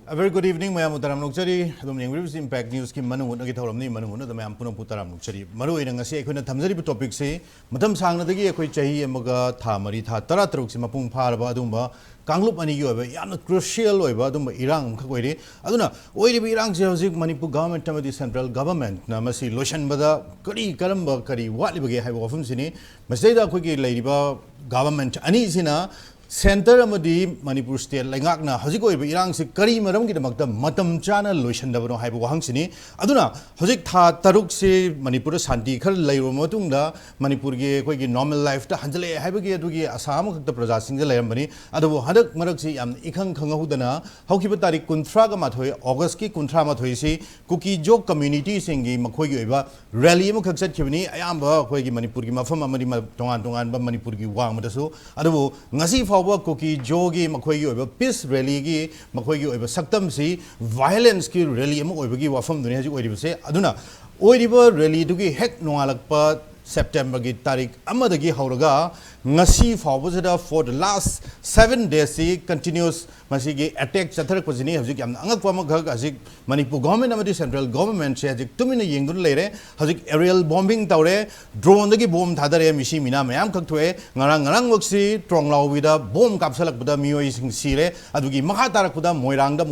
A very good evening, Mayam Utaram Nukchari, Dominic Rivers Impact News Kim Manu, Nagitoramni, Manu, the Mampuna Putaram Nukchari, Maru in Angasi, Kuna Tamzari topic say, Madam Sang the Gia Chahi, Maga, Tamarita, Taratrux, Mapung Paraba, Dumba, Kanglup and Yana crucial over Dumba, Iran, Kakwari, Aduna, Oiri Iran, Jazik, Manipur government, Tamadi central government, Namasi, Loshan Bada, Kari, Karamba, Kari, Walibi, have often seen, Maseda Kuki, Ladyba, government, Anisina. Center amadi Manipur state langakna hojik oi irang se kari maram gi damakta matam chana lotion da bano haibu wahang sini aduna hojik tha taruk se Manipur santi khar leiro matung da Manipur ge koi gi normal life ta hanjale haibu gi adu gi asam khakta praja sing leiram bani adu hadak marak se yam ikhang khangahu dana haukiba tarik kunthra ga mathoi august ki kunthra mathoi se Kuki jok community singi makhoi gi oiba rally mu khaksat khibani ayamba koi gi Manipur gi mafam amadi tongan tongan ba Manipur gi wang madasu adu ngasi Kuki jogi makoy peace rally gi makoy saktam si violence ki rally am oibagi wafam dunia ji oiriba se aduna oiriba rally dugi hek nongalakpa September gi tarik amadagi hauraga ngasi fawbajada for the last 7 days si continuous masigi attack chatharak pajini hajik yam angakwa magag hajik Manipur government amadi central government se hajik tumina yengdun leire hajik aerial bombing tawre drone dagi bomb thadare misi mina mayam khakthwe ngarang moksi tronglao wida bomb kapsalak buda mioi sing sire adugi makha tarak buda moirang da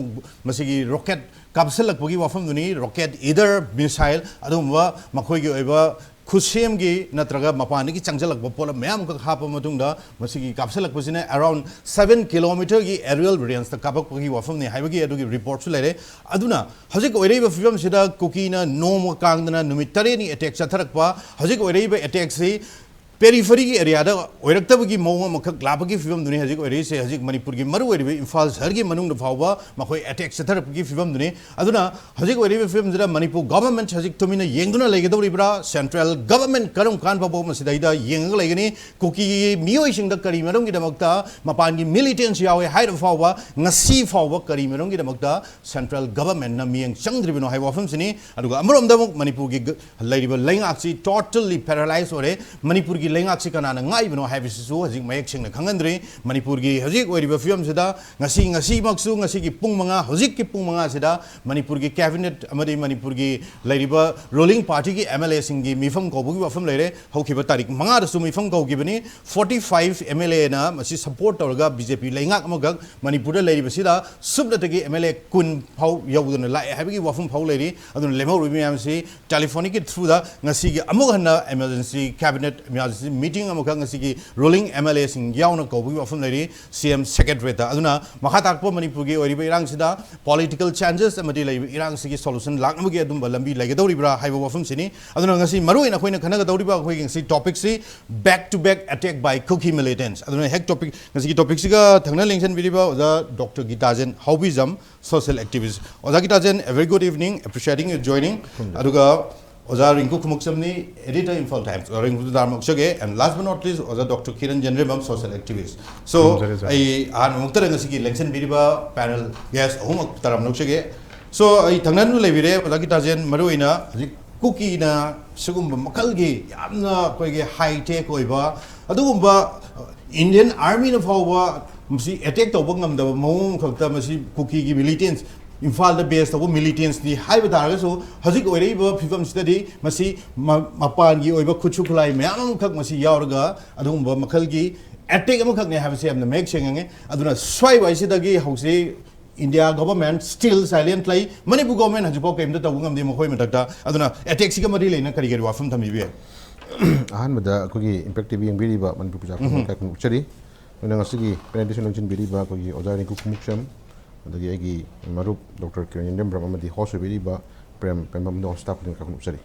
masigi rocket kapsalak bugi wafam duni rocket either missile adumwa makhoi gi oiba Kushem gi natraga mapani ki changjalak bopola mayam ka hapa matungda masigi kapsalak pusine around 7 kilometer gi aerial variance ta kapak gi wafam ne haibagi adu gi report su lere aduna hajik oirei ba film sida Kuki na nom kangdana numitare ni attack chatharak pa hajik oirei ba attack si periphery area da oiraktabagi mawang makak labagi film duni hajik oirei se hajik Manipur gi maru oirei Imphal shahar gi manung da phawba makhoi attack chatharak gi film duni aduna hajik oirei film jira Manipur government hajik tumina yengduna legadoribra central government karam kan pabo masidaida yenga legani Kuki mioi singda kari marum gi damakta mapan gi militants yawe haida phawba ngasi phawba kari marum gi damakta central government na mieng changdribino haiwa film sini aduga amrom da Manipur gi laiba lengak si totally paralyzed ore Manipur gi lengak si kanana ngai bino habisisu hajik mayek singna khangandri Manipur gi hajik oiriba film sida ngasi maksu ngasi gi pung manga hajik ki pung manga sida Manipur gi cabinet amadi Manipur gi laiba ruling party gi MLA singi mifam ko bugi wafam leire hokiba tarik manga da su mifam ko gi bani 45 MLA na masi support torga BJP lengak amagak Manipur da laiba sida subda tagi MLA kun phau yawduna lai habigi wafam phau leiri adun lemau rumi amsi telephonic through da ngasi gi amughanna emergency cabinet meeting amukha ngasi gi ruling MLA sing yauna ko bugi wafam leiri CM secretary ta aduna makha takpo Manipur gi oriba irang sida political changes amadi laiba irang sigi solution lakna gi adum lambi lagadoribra haiba wafam sini aduna ngasi maru ina khoina khana ga doriba khoi gi topic si back to back attack by Kuki militants aduna hek topic ngasi gi topic siga thangna lengsen biriba oda Dr. Gitazen Haobijam social activist oda Gitazen a very good evening appreciating you joining aduga oda Rinku Khumukcham ni editor Imphal Times or Rinku Khumukcham and last but not least oda Dr. Kiran Yendrembam social activist so I muktar ngasi gi lengsen biriba panel yes hum taram nokchege so I thangnan lebire oda Gitazen maru ina Kuki na sugumba makalgi yamna koige high tech oiba adugumba Indian army na phawba masi attack tawba ngamda mawong khakta masi Kuki gi militants Imphal the base tawba militants ni haiba taraga so hajik oireba phifam sidadi masi mapan gi oiba khuchu khulai mayam khak masi yaurga adugumba makalgi attack amakhak ne habse amna make sengange aduna swai waisidagi hause India government still silent like Manipur government has spoken to the woman Mohoimata Aduna attack Sigamari in a career from Tamibia. Ahmada Kuki impactive being Biriba, Manipur Chari, when I was Sigi, penetration engine Biriba, Kuki, or Rinku Khumukcham, the Yagi, Marup, Dr. Kiran Yendrembam, the host of Biriba, Prem Pebam, no staff in Kakumchari.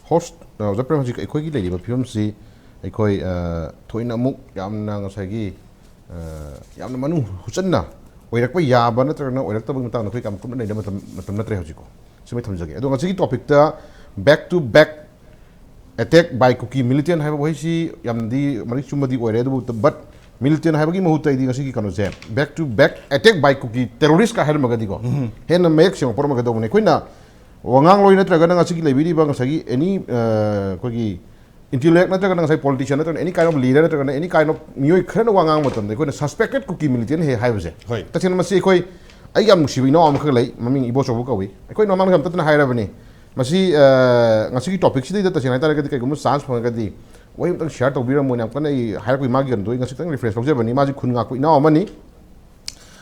Host, the Prem Equi lady, but Pumsi, Equi, Toina Muk, Yamna Sagi. Yamna Manung Hutna, oirakpa yaba natrana oirakta bang matang nakoi kam kumna nei matam natre hojiko sumi thamjage ado ngasi topic ta back to back attack by Kuki militant haiba boisi yamdi mari chumadi oire do but militant haiba gi mahutai di ngasi ki kano je back to back attack by Kuki terrorist ka her magadi ko hen mek sing por magado ne koina wangang loi natraga ngasi ki lebiri bang sagi any kogi intellect natakan nang politician natakan any kind of leader natakan any kind of mioi khana wangang matam de ko suspected Kuki militant he haibse tachin masi koi ai yam nusibi no am khalai maming ibo chobu kawi koi no mam kam tatna hairabani masi ngasi ki topic si de tachin haitara ka kai gum chance phang ka di wai tang share to bira mo nam kana i hair ko magi ndo ngasi tang reference phang je bani maji khun nga ko na amani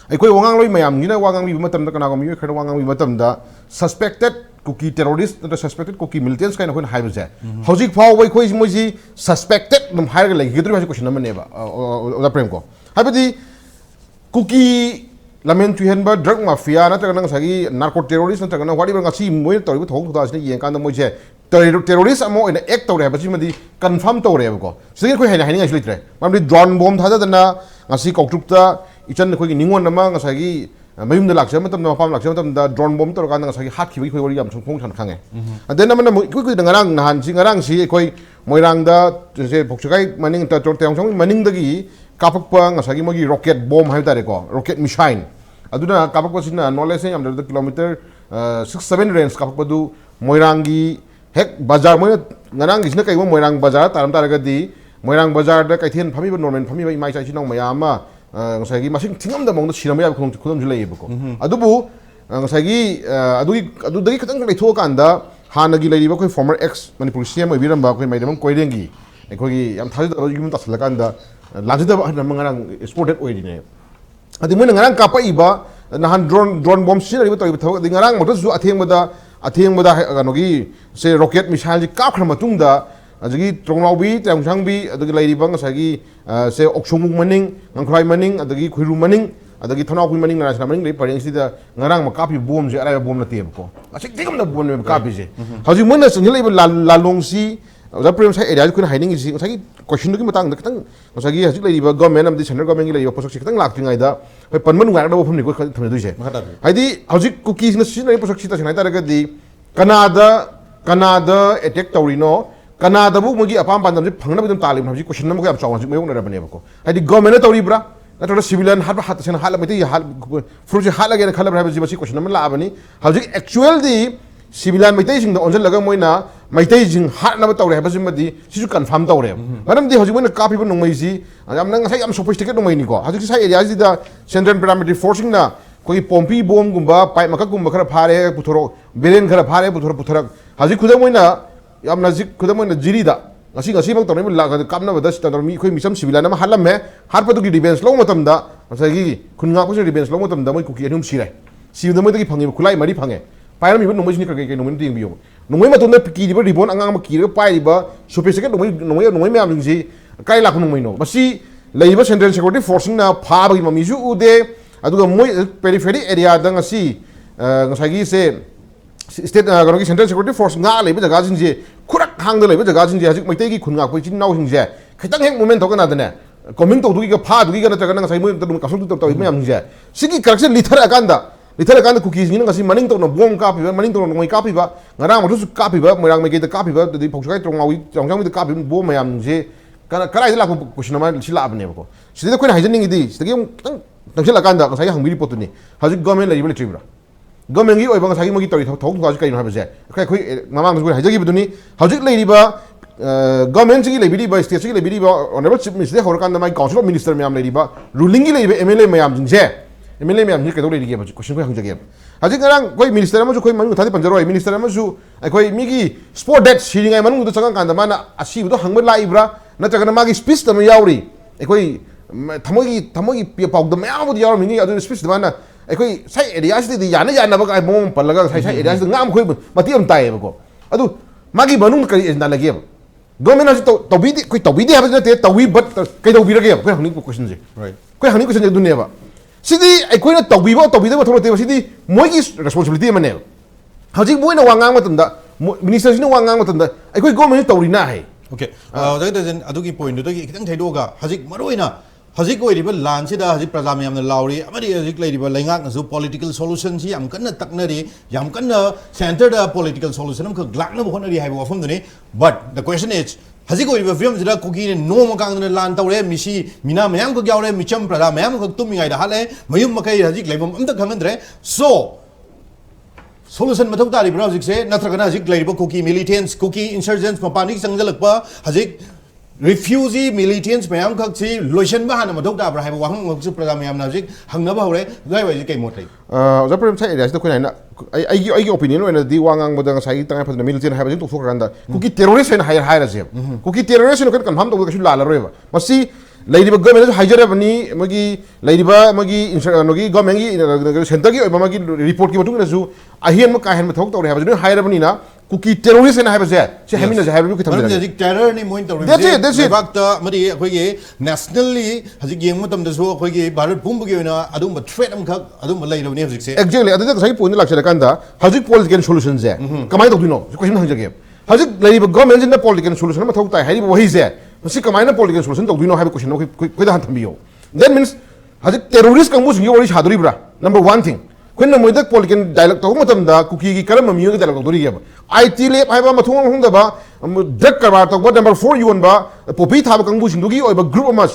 ai koi wangang loi mayam ni na wangang bi matam da kana ko mioi khana wangang bi matam da suspected Kuki terrorist the suspected Kuki militants kind of when high was there. Howzik Power way quiz moji suspected them higher like you have a question never or the Premco. Happy Kuki lament to Henber drug mafia, not a sagi narco terrorist, not a whatever I see more to hold us and kind of moje terrorists are more in the act of the confirmed to Revo. So you can hang actually try. Maybe drone bomb other than a sea cocktrupta, each and the quick new one among a sagi. Mayum the laksham matam na pam laksham matam da drone bomb to kan sa hat ki ko yam chung thang khange and then naman ku ngarang nahan si ngarang si koi moirang da se phokchakai maning ta tor teong chong maning da gi kapak pa nga sa gi mogi rocket bomb ha ta re ko rocket missile aduna kapak pa sina knowledge am da kilometer 6-7 range kapak pa du moirang gi hek bazar moi ngarang gi sina kai moirang bazar taram ta ga di moirang bazar da kai thien phami ba normal phami ba mai chai chinong mayama ngusai masing tingam da mongda siram ya khum julai bako adubu ngusai adudagi katang lai tho kan da hanagi lai ba koi former ex Manipur CM obiram ba koi maidam koirengi ekoi yam thaju da yum tasla kan da lajida ba ngarang exported oil ne adi mun ngarang ka pai ba nahan drone bomb sin ri ba to tho ngarang motor su atheng bada ganogi se rocket missile ji ka khra matung da adagi tronglaubi tangchangbi adagi lairibang sagi se oksomung maning ngkhrai maning adagi khuiru maning adagi thonau kui maning na maning le pareng sida ngarang ma kapi bom je ara bom na teb ko asik digam na bom me kapi je haji mun na single lalong si da prem sai area kun hiding is sagi question ki matang da katang sagi haji lairiba government am di central government ki lairiba posok katang lak tingai da hoi panman ngar da bofam ni ko thame du je haidi haji cookies na sin posok sita sinai ta ga di kanada attack tawrino Kanada bu magi apam pandam ji phangna bidum talim hamji question nam ko am chawan ji mayong na rabane ko hadi government tawri bra na civilian hat sen hala meti hal fruji hala ge khala bra ji basi question nam la abani hamji actual di civilian meti jing da onjal laga moina meti jing hat na tawre ha basi madi sisu confirm tawre manam di hamji moina copy bu nongmai ji am nang sai am sophisticated nongmai ni ko hamji sai area ji da central paramilitary forcing na koi pompi bom gumba pai maka gumba khara phare puthoro beren khara phare puthoro hamji khuda moina yam nazik kudam na jirida ngasi bang tawne la kamna bada sta mi khoi misam civilian ma halam me har patu gi defense lo matam da masagi khunga ko defense lo matam da moi kuki anum sirai si da moi da gi phangi khulai mari phange pai mi no moi ni ka ke no mun ting bi yo no moi matam da ki di ba ribon angang ma ki re pai ba sophisticated no moi me am ji kai la khun moi no basi leiba central security forcing na pha ba gi mami ju ude aduga moi periphery area da ngasi ngasagi se state ganogi central security force nga leiba jaga jin je khurak hang da leiba jaga jin je hajik maitai gi khunga ko chin nau hing je khitang hek moment thokana dane coming to du gi ga pha du gi ga na taga na sai moi ta dum kasung tu ta mai am je sigi correction lithar akanda cookies ni ngasi maning to no bom ka pi maning to no mai ka pi ba ngara mo su ka pi ba moirang me ge ta ka pi ba di phoksakai trongawi trongjang mi ta ka pi bom mai am je kana karai la ko question ma sila abne ko sidi ko na hajning idi sidi tang sila akanda sai hang mi report ni hajik government la ibele tribra government gi oibang sagi magi tori thok thok kai no habse kai khoi mamang su hajagi buduni hajik leiriba government gi leibiri ba state gi leibiri ba honorable chief minister hor kan da mai council of minister me am leiriba ruling gi leibe mla me am jinje mla me am ji ka do leiri ba question ko hangjagi hajik ngarang koi minister ma su koi manu thadi panjaro minister ma su koi mi gi sport that siring ai manu do changang kan da mana asi do hangba la ibra na chagana magi speech da ma yauri koi thamogi pau da ma yawu yauri mi gi adu speech da mana ekoi sai area si di yana ba kai mom palaga sai area si ngam khoi mati am tai ba ko adu magi banung kai na lagi ba government as to bidi koi to bidi ha ba te to wi but kai do bi ra ko hangni question je right koi hangni question je dunia ba sidi ekoi na to bi ba thoro te sidi moi gi responsibility mane hajik moi na wangang matam da minister si na wangang matam da ekoi government to ri na hai okay Gitazen adugi point do gi kitang thaido ga hajik maroina hajik ko riba lan sida hajik praja me amna lauri amari hajik lai riba laingak na political solution si am kan taknari yam kan center da political solution am ka glak na bhon ri hai ba fam dune but the question is hajik ko riba film jira kuki ne no ma kang na lan tawre misi mina mayam ko gyawre micham praja mayam ko tum ngai da hale mayum makai hajik laibam am ta khangandre so solution mathau tari bra hajik se natragana hajik laiba Kuki militants Kuki insurgents mapani sangalakpa hajik refugee militants mayam khakchi loisan ba hana mathau ta bra haiba wahang ngaksu program mayam na hajik hangna ba hore gai wai kai mot lai oja prem sai area ko na ai opinion na di wangang bodang sai tangai phadna militant haiba jing to khokanda Kuki terrorist en hire hire se Kuki terrorist en kan confirm to ka la la roiba masi lady government hajara bani magi lady magi nogi government center ki magi report ki batung na ju ahian ma kahen ma thok tawre ha bani hire bani na Kuki terrorist na ha ba se hamina ja ha bi ki tham da terror ni moin tawre that's it bak ta mari khoi ge nationally haji yeng ma tam da so khoi ge bharat bum gi na adum ba threat am khak adum ba lai lo ni hajik se exactly adha sai point lak chala kanda hajik political solution je kamai to dino question hang jage hajik lady government in the political solution ma thok tai hari wahi je masi kamai na political solution to dino ha question ko da han thambiyo that means hajik terrorist kang mu singi ori sadori bra number one thing kun mo dak political dialogue to matam da Kuki gi karam mi gi dialogue to ri ge IT lab ha ba mathung hung da ba dak karbar to number 4 yun ba popi tha ba kang bu singi gi oi ba group ma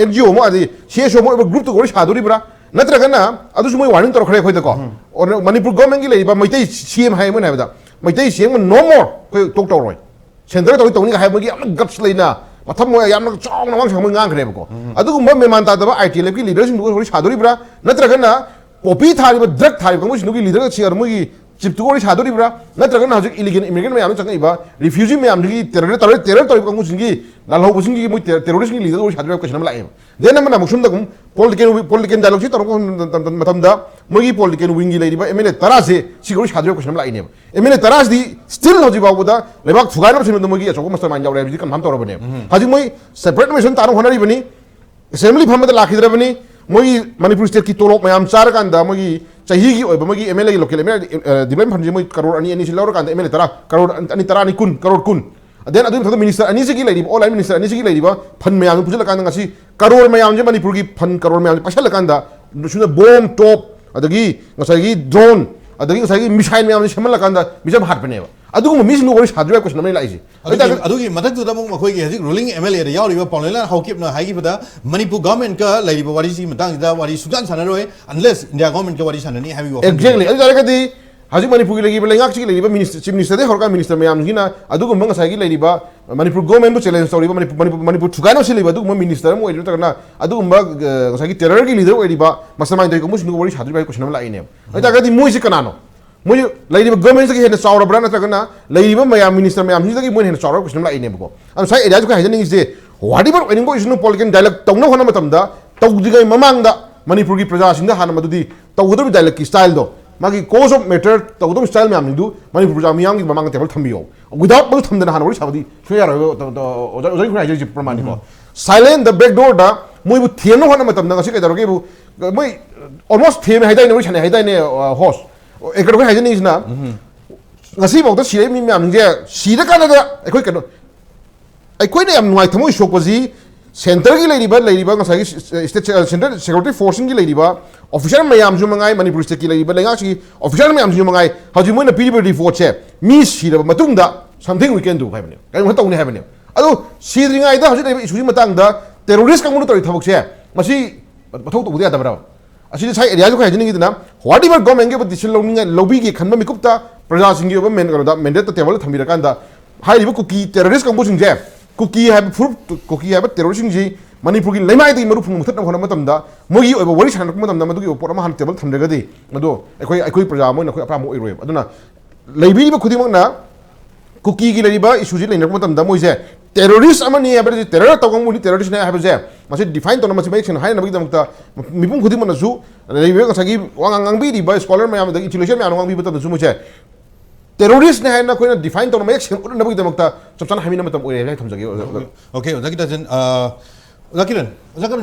NGO mo adi CSO mo ba group to ori sadori bra natragana adu sumoi warning to khare khoi da ko or Manipur government gi lei ba maitai CM hai mo na ba da maitai CM no more khoi tok to roi center to ni ga hai mo gi am guts leina matham mo yam na chong na wang sang mo ngang khare ba ko adu gum me man ta da ba IT lab gi leader sing du ori sadori bra natragana popi thari ba drug thari ba mo sing du gi leader chi ar mo gi chip tu ori sadori bra natragana hajik illegal immigrant me yam chang iba refugee me yam gi terror to ba mo sing gi la lo sing gi mo terrorist gi leader ori sadori ba question ma lai then am na mushum da gum political dialogue chi tor ko matam da mo gi political wing gi lai ba emele tarase si ori sadori question ma lai ne emele taras di still hoji ba da lebak thugai na sin mo gi achoko mastermind jaw re ji kan ham tor ba ne hajik mo separate mission tar honari bani assembly pham da lakhidra bani moi Manipur state ki tolok mayam char kan da moi chahi gi oi ba moi MLA gi local MLA development pham ji moi crore ani si lawr kan da MLA tara crore ani tara ani kun crore kun then adu thada minister ani si gi lai all minister ani si gi lai ba phan mayam pujal kan ngasi crore mayam je Manipur gi phan crore mayam pasal kan da suna bomb top adagi ngasai gi drone adagi ngasai gi missile mayam semal kan da bijam hat bane ba adu mo mis no ori sadra question mai lai ji adugi mathak tu da mo khoi gi hajik ruling MLA da yaw ri ba pawnela haukip na hai gi bada Manipur government ka lai ba wari si matang da wari sujan sana roi unless India government ka wari sana ni have you exactly adu jara ka di hajik Manipur gi lagi ba lengak chi lagi ba minister chief minister de horka minister mayam gi na adu go manga sai gi lai ba Manipur government bu challenge story ba Manipur thugai no si lai ba adu mo minister mo edi ta na adu mo sai gi terror gi leader edi ba mastermind ko mo sin wari sadra ba question mai lai ne adu jara ka di mo si kanano moi lady government ki hena chawra bra na tagana lady ba mayam minister mayam hi gi mo hena chawra question lai ne ba ko am sai area ko hajan is de whatever any go is no political dialogue tawna hona matam da tawdigai mamang da Manipur gi praja sing da hana madudi tawdu dialogue ki style do magi cause of matter tawdu style mayam du Manipur praja mayam gi mamang table thambiyo without bal thamdana hana ori sabadi shya ra ojai ko hajan ji pramani ko silent the back door da moi bu thieno hona matam da ngasi ka daro ge bu moi almost theme haidai ne ori chane haidai ne host ekor ko hajan is na ngasi bok da sire mi myam je sire kana da ekoi kano ekoi ne am nuai thamoi shok baji center gi lady ba ngasa gi state center security force gi lady ba official mayam ju mangai Manipur state ki lady ba lenga chi official mayam ju mangai haji mo na pdb report che mi sire ba matung da something we can do haibne kai mo tong ne haibne adu sidri ngai da haji isu ji matang da terrorist kang mo tori thabok che masi bathau to budia da bra asini sai area ko haji ni na whatever government ge decision lobby gi khanba mi kupta praja singi ba men da mandate table thamira kan da hai ri Kuki terrorist kang bu sing je Kuki have proof Kuki have terrorist sing ji Manipur gi lemai di maru phung muthat na khona matam da mogi oi ba wari san ko matam da madu gi opor ma han table thamre ga di madu ekoi praja mo na koi apra mo iroi aduna leibi ba khudi na Kuki gi lei ba issue ji leina ko matam da moi je terrorist amani abri terror to gong muni terrorist na have je masi define to na masi make hai na bi damta mipum khudi mo na su leibi ka sagi wangang bi di ba scholar ma da intellectual ma wangang bi ba ta su mo je terrorist ne hai na ko na define to na make na bi damta chapchan hami na matam oi lai thamjage okay Gitazen Kiran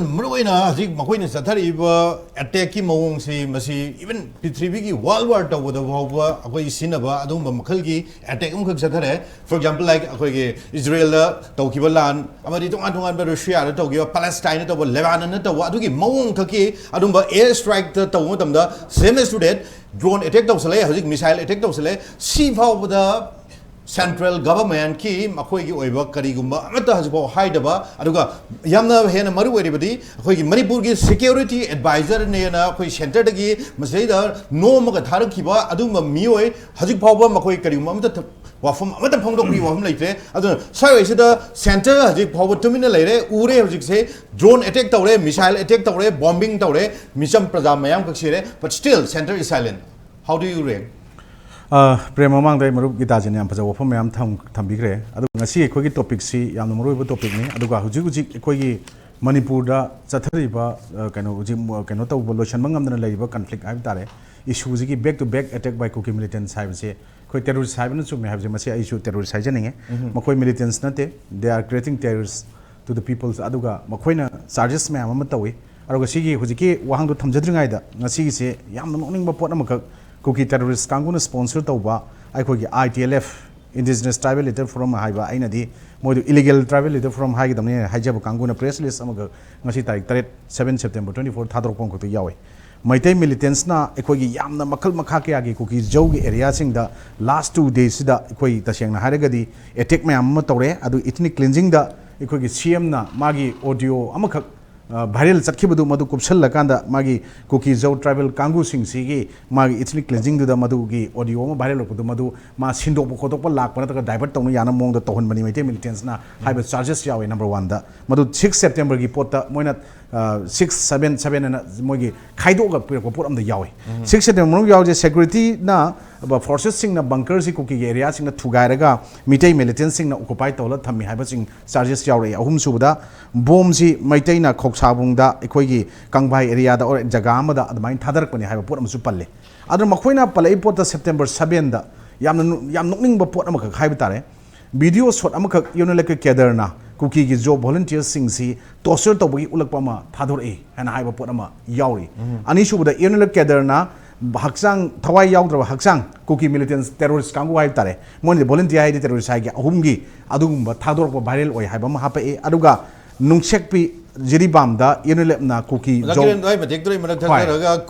mruina hajik makoi ne sathari ba attack ki mawong si masi even prithvi gi world war to da ba akoi sinaba adum ba makhal gi attack khak sathare for example like akoi gi Israel da tawkiba lan amari tongan ba Russia da tawkiba Palestine da Lebanon da adu gi mawong khaki adum ba air strike da taw tam da same as to that drone attack to sale hajik missile attack to sale si phau da Central Government ki makoi ki oiba karigumba amata hasbo haidaba aduga yamna hena maru weribadi akoi ki Manipur ki security advisor ne na akoi center dagi masida no maga tharakhiba aduma mioi hajik phawba makoi karigumba amata wafum amata phongdok bi wafum leite adu sai sida center hajik phawba tumina leire ure hajik se drone attack tawre missile attack tawre bombing tawre misam praja mayam kaksire but still center is silent. How do you react? Prem Pebam day marup Gitazen Haobijam wafam mayam thambikre adu ngasi ekhoi topic si yamna maruiba topic ni aduga hujik ekhoi Manipur da chathariba kaino kaino tawba loisan mangamdana leiba conflict haib tare issue ji back to back attack by Kuki militants haib se khoi terrorist haib na chumi haib je masi issue terrorist haib janinge makhoi militants nate they are creating terrorists to the peoples aduga makhoi na charges mayam ama tawi aduga sigi hujiki wahang do thamjadringai da ngasi se yamna nokningba pot amakak Kuki terrorist kanguna sponsor tauba aikhogi ITLF Indigenous Tribal Leader Forum haiba aina di modu illegal tribal leader forum hai damne haijaba kanguna press list amaga ngasi tarik 7 September 24 thadrok pong ko yawe maitai militants na aikhogi yamna makal makha ke agi Kuki jogi area sing da last 2 days da aikoi taseng na haragadi attack mayam ma tawre adu ethnic cleansing da aikhogi CM na magi audio amakak viral chatkibadu madu kupsal lakanda magi Kuki Jau tribal kangu sing sigi magi ethnic cleansing du da madu gi audio ma viral lokdu madu ma sindok khotok pa lak pana ta divert tawnu yana mong da tohon bani maite militants na haiba charges yawe number 1 da madu 6 September gi pota moina 677 na mogi khaido ga pira pot am da yawe 6 September mong yawe security na forces sing na bunker si Kuki area sing na thugairaga mitai militants sing na occupy tawla thammi haiba sing charges yawe ahum subda bomb si maitai na sabungda ekhoi kangbai area da or jaga amada admain thadarak pani haiba pot amsu palle adra makhoina palai pot September 7 da yam nokning ba pot amakak haiba tare video shot amakak yonelek kedarna Kuki gi job volunteers sing si tosir tawbi ulakpa ma thador e hana haiba pot ama yauri ani subda yonelek kedarna haksang thawai yaudra haksang Kuki militants terrorist kangu haiba tare moni volunteer haidi terrorist haigi ahumgi adugumba thador ba viral oi haiba ma hape e aduga nungsekpi Jiribam da Yunilep na Kuki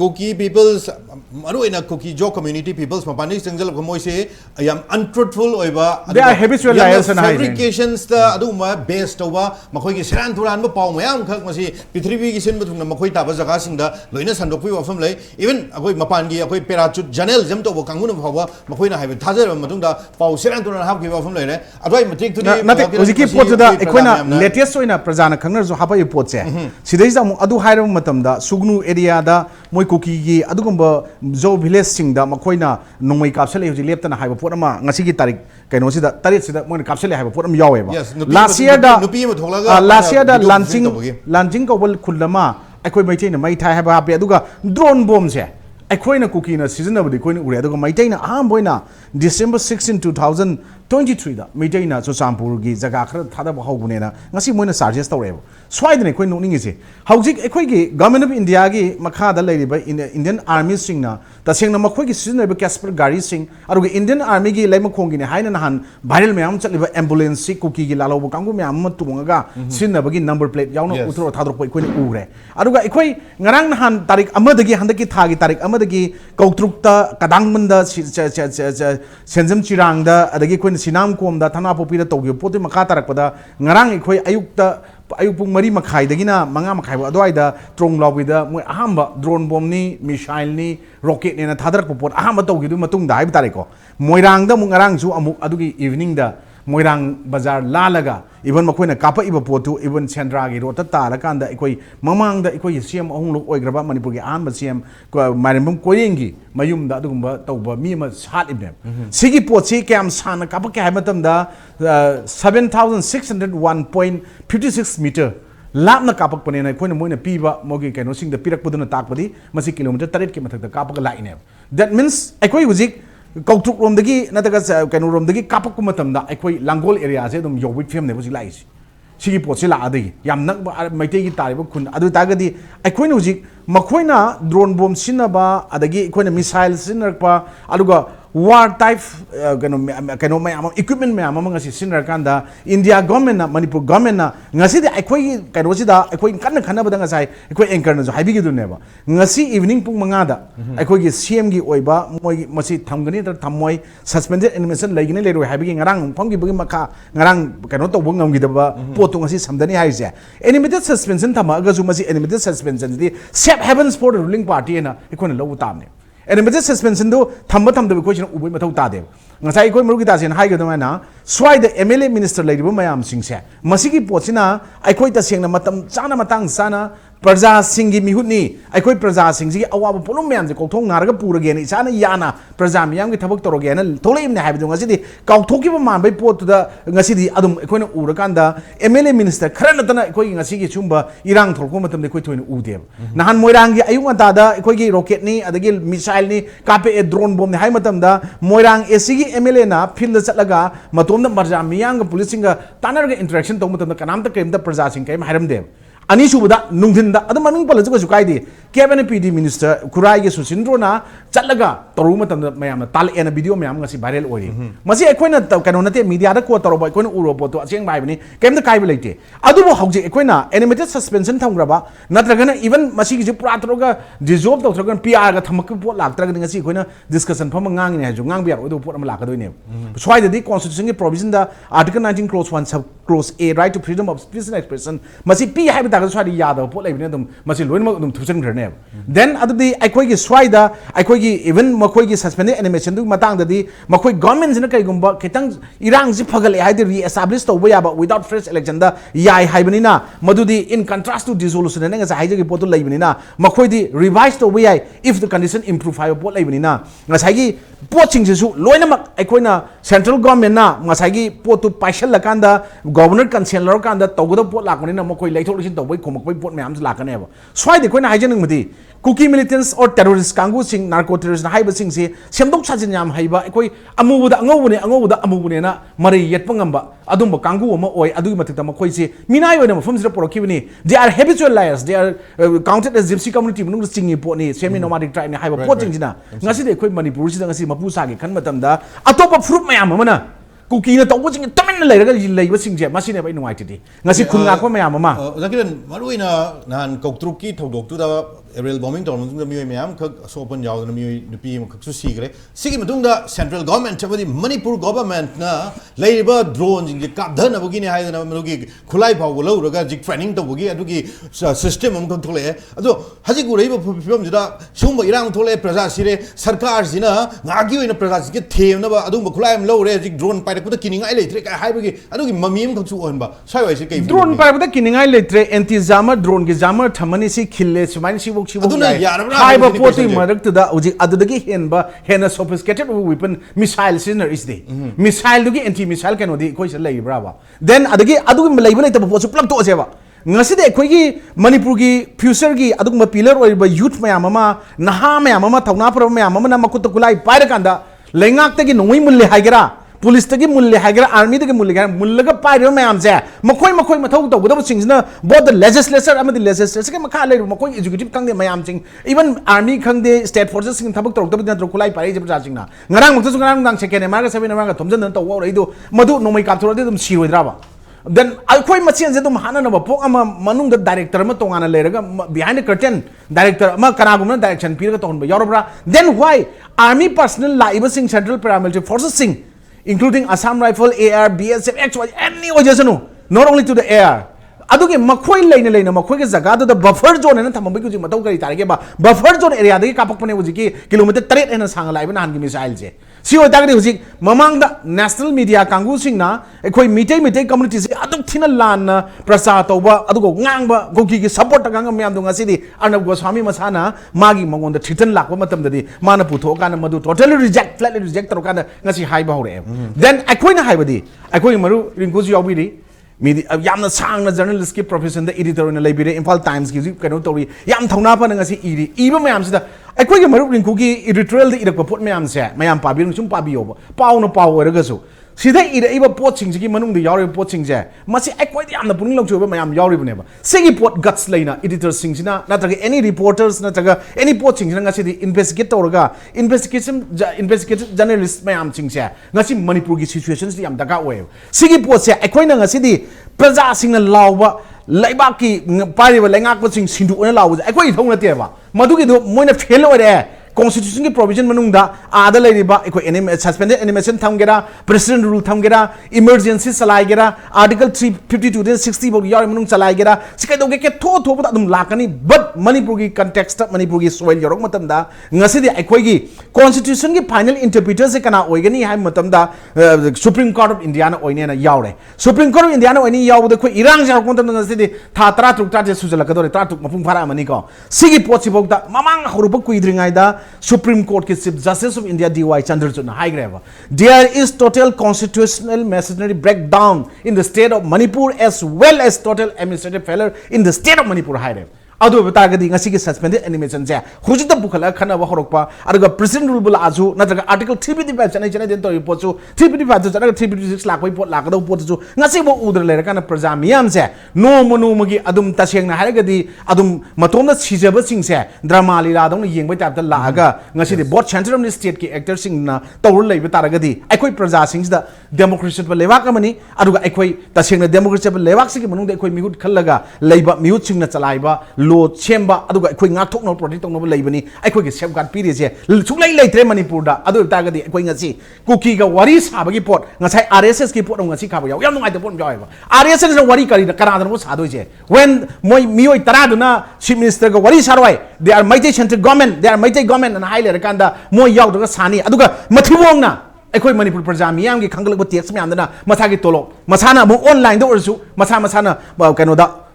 Kuki peoples maru ina Kuki Jo community peoples mapani single komoise ayam untruthful oiba they are habitual liars and fabrications da aduma based over makoi gi seran turan ba paw mayam khak masi prithvi gi sin bathung makoi ta ba jaga sing da loina sandokpi wafam lai even akoi mapan gi akoi parachute janel jam to bo kangun phawa makoi na haibe thajar matung da paw seran turan hab gi wafam lai ne adwai matik tu nate ojiki pot da ekoina latest oina prajana khangnar jo hapa pot se sidai jamu adu hairam matam da sugnu area da moi Kuki gi adugumba jo village sing da makoina nongmai kapsale hoji leptana haiba pot ama ngasi gi tarik kaino sida tarit sida moi kapsale haiba pot am yawe ba last year da launching ko bol khulama aikoi maitai na mai thai haiba hape aduga drone bomb se aikhoina Kuki na season abdi koina ure aduga maitai na aham boina December 16 2023 da maitai na Chosampur gi jaga khara thada ba hawbune na ngasi moina charges tawre swaidne koi nokning ise haujik ekhoi gi government of India gi makha da leiriba Indian army sing na taseng na makhoi gi season ba Casper gari sing aru gi Indian army gi laima khong gi ne haina nahan viral mayam chaliba ambulance si Kuki gi lalo kangu mayam ma tumunga sin na bagi number plate yawno utro thadro poi koi ure aru ga ekhoi ngarang nahan tarik amadagi handaki thagi tarik amadagi kautrukta kadangmanda senjam chirang da adagi koi sinam kom da thana popi da tawgi poti makha tarak pada ngarang ekhoi ayukta ayuk pung mari makhai dagina manga makhai ba adwai da trong lobby da moi ahamba drone bomb ni missile ni rocket ni na thadarak popot ahamba tawgi du matung da haib tare ko moirang da mung arang ju amuk adugi evening da moirang bazar lalaga even makoina kapa iba potu even Chandra gi rota tara kanda ekoi mamang da ekoi CM ahung lok oigraba Manipur gi an ba CM Marimbum koyengi mayum da adugumba tawba mi ma sat ibne sigi potsi kam sana kapa ke haimatam da 7601.56 meter lapna kapak pane na koina moina piba mogi kaino sing da pirak puduna takpadi masi kilometer 8 ki mathak da kapak laine that means ekoi hujik kautruk romdagi nataga kaino romdagi kapak ku matamda ekoi langol area se dum yowit fem ne busi laisi sigi potsi la adagi yam nak maitei gi tariba khun adu tagadi ekoina hujik makoina drone bomb sinaba adagi ekoina missile sinarpa aluga war type kano mayam equipment mayam among ngasi sinner kanda India government na Manipur government na ngasi de akhoi kano sida akhoi kanna khana badanga sai akhoi anchor na jo haibi gi duneba ngasi evening pung manga da akhoi gi CM gi oiba moi masi thamgani tar thammoi suspended animation laigini leroi haibi gi ngarang phomgi bagi makha ngarang kano to bungam gi daba pot ngasi samdani haise animated suspension thama aga ju masi animated suspension di safe havens for the ruling party na ikon lo tamne animated suspension do thamba thamba bi question uboi mathau ta de ngasai koi murugi ta sen hai ga dama na swai the MLA minister laibu mayam singse masigi pochina aikoi ta sengna matam chana matang sana Praja Singi Mihutni, I quit Praja Singi, our Polomans, the Kotong Naraga Puragan, Isana Yana, Praja Miang, Tabak Torogan, told him to have the city, Kautoki man by port to the Nasidi Adam Equina Urakanda, MLA minister, Karanatana, Equing a Sigi Chumba, Irang Torkomatum, the Quitwin Udem. Nahan Moirangi, Ayuantada, Equigi Rocketni, Adagil, Misailni, Kape a drone bomb, the Haimatamda, Moirang, Esigi Emelena, Pil the Salaga, Matonda Marja Miang, policing a Tanaka interaction, Tomatam, the Kanamta came the Praja Sing came, Haram them. Ani subuda nungthinda adu manung palajuga sukai cabinet PD minister kurai ge susindro na chatlaga toru matam mayam tal ena video mayam ngasi viral oi masi ekoina kano nate media da ko toroba ekoina uro poto aseng bai bani kem da kai leite adu bo hauji ekoina animated suspension thamgraba natragana even masi gi pura troga dissolve to troga PR ga thamak pot lak traga ngasi ekoina discussion pham ngang ni haju ngang biar odo pot am lak doi ne swai the constitution ge provision da article 19 clause 1 sub clause A right to freedom of speech and expression masi P hai ba swadi yadaw pot laibine dum masi loinma dum thusen grane then adudi aikoi gi swaida aikoi gi even makoi gi suspended animation du matang dadi makoi government jina kai gumba kitang irang ji phagale haidi re establish to boya ba without fresh election da yai haibani madudi in contrast to dissolution ne nga haije gi pot laibani na makoi di revise to boya if the condition improve hai pot laibani na nga gi poching jisu loina mak aikoi na central government na nga gi pot tu paisal lakanda governor councilor kanda togoda pot lakani na makoi laithok lisin to Komakoi port me am's lakaneva. Swai the Queen Hygienic Mudi, Kuki militants or terrorist Kangu sing narco terrorist Haiba sing say, Semdok Sajinam Haiba, Equi, Amu with Amubuna, Marie Yetpangamba, Adumba Kangu, or Adu Matamakoisi, Minayo from the Porokivini. They are habitual liars, they are counted as gypsy community, no singing pony, semi nomadic tribe, Haiba Porting Jina. Nasi the equipment Manipuri, Mapusagi, Kanmatamda, a top of fruit mayamana. Kuki na watching tamen labor sing machine by no IT. Nasi Kunaka Mayama. Zakiran, Maruina, Nan Kokruki, Todok to the aerial bombing, the Museum, Sopan Yaw, the PM Secret. Sigimunda, central government, the Manipur government, labor drones in the Kapdan, Bugini High and Amugi, Kulai Pawolo, Ragaji training to Bugi, Adugi system of control. Although Haziku Rabo from Shumba Iran Tole, Prasasire, Sarkar Zina, argue in a Prasas, Tame, Adum Kulai, low resic drone by the Kining Electric, I don't Mamim to Onba. So I say, drone by the Kining Electric, anti Zama, drone Gizama, Tamanisi, Killes, Mansi. Haiba porting murder to the Uji Adagi Henba, Hena sophisticated weapon, missile sinner is the missile to get anti missile can the equation lay brava. Then Adagi Adum label it was a plug to Ozeva. Naside Quigi, Manipurgi, Pusergi, Aduma pillar or by youth Mayamama, Nahama, Mama, Taunapra, Mamma, Makutukulai, Parakanda, Langak taking Wimule Hagara. Police tagi mulle hagra army tagi mulle hagra mullaga pairo me amse makoi mathau to without things na both the legislature and the legislature ke makha le makoi executive kang de mayam sing even army kang de state forces sing thabak tok tabin tro kulai pai je sing na ngarang mukta ngarang dang second mar ga 7 mar ga thomjan to wa reido madu nomai kap thoro de dum siroidra ba then alkoi machine je dum hana na ba pok ama manung da director ma tongana leraga behind the curtain director ma kana gumna direction pir ga ton ba yorobra then why army personnel laiba sing central paramilitary forces sing including Assam Rifle, AR, BSF, XY, any Ojasano, not only to the air. Aduki Makoi Lane, Makoi Zagado, the buffer zone and Tamaku Matoka Targeba, buffer zone area, the Kapapone Wuziki, kilometer 3 and a sang live and Hangi missiles. See what that is Mamang the national media Kangu Singna, a quite mite communities, Adutina Lana, Prasatoba, Adugo, Nangba, Goki, support the Gangamandunga City, and of Goswami Masana, Magi Mongon, the Titan Lakomatam, the Manaputo, and Madu, totally flatly reject Rokana, Nasi Haiba. Then Aquina Haibadi, Aquin Maru, Rinku Khumukcham. Yam na sang na journalist ki profession the editor na library Imphal Times ki kano tori yam thongna pa nga si iri iba mayam sida aikoi ge marup Rinku ki editorial the irak pa pot mayam se mayam pa bi sum pa bi yo pau na pau ra ga so Sida ida iba pot sing sigi manung di yauri pot sing je. Masi ekwai di amna puning long chuba mayam yauri buneba. Sigi pot guts leina editor sing sina nataga any reporters nataga any pot sing sina ngasi di investigate tawraga investigative journalist mayam sing se. Ngasi Manipur gi situations di am daga we. Sigi pot se ekwai na ngasi di praja sing na lawba laibak ki pari ba lengak pot sing sindu na lawba ekwai thong na teba. Madu gi do moina fail ore Constitution की provision मनुंगदा आधा लेरिबा एको suspended animation थमगेरा president rule थमगेरा emergency चलाएगेरा article 352 दे 60 बोग यार मनुंग चलाएगेरा सिकाई दोगे के थो बता तुम लाकनी but Manipur की context मणिपुर की soil योरोग मतमदा ngasi दे एको की constitution की final interpreter से कना ओइगनी है मतमदा Supreme Court of India ना ओइने ना यावरे Supreme Court of India ना ओइनी याव दे कोई इरांग जारोग मतमदा ngasi दे था तरा तुक ता जे सुजला कदोरे तरा तुक मपुंग फारा मनी को सिगी पोची बोगदा ममांग हरुप कुइद्रिंगाई दा Supreme Court के Chief Justice of India D.Y. Chandrachud high grave. There is total constitutional machinery breakdown in the state of Manipur as well as total administrative failure in the state of Manipur high grave. Adu betagadi ngasi ki suspended animation je hujita bukhala khana wa horokpa aduga president rule bula azu natraga article 355 chanai den to report chu 355 chanaga 356 lakh poi pot lakada pot chu ngasi bo udra lera kana praja miyam se no magi adum taseng na haragadi adum matomda sijaba sing se drama lila dong yengbai tap ta laaga ngasi de board center of the state ki actor sing na tawur lei betaragadi aikoi praja sing da democracy ba lewak amani aduga aikoi taseng na democracy ba lewak sing manung de aikoi mihut khallaga leiba mihut sing na chalaiba Lord Chamber, aduga koi ngak thok no project no laibani ai koi ge safeguard period je suklai leitre Manipur da adu ta ga di koi ngasi Kuki ga wari sabagi pot ngasai RSS ki pot ngasi khaba yaw yam ngai te pot yaw RSS na wari kari kana da mo sadoi je when moi mioi tara duna chief minister ga wari sarwai they are mighty central government and high le kanda moi yaw da sani aduga mathiwong na ꯑꯩꯈꯣꯏ ꯃꯅꯤꯄꯨꯔ ꯄ꯭ꯔꯖꯥ ꯃꯤꯌꯥꯝꯒꯤ ꯈꯪꯒꯠꯂꯛꯄ tax ꯃꯌꯥꯝꯗꯅ ꯃꯁꯥꯒꯤ ꯇꯣꯂꯣꯞ ꯃꯁꯥꯅ ꯑꯃꯨꯛ ꯑꯣꯟꯂꯥꯏꯟꯗ ꯑꯣꯏꯔꯁꯨ ꯃꯁꯥꯅ ꯀꯩꯅꯣꯗ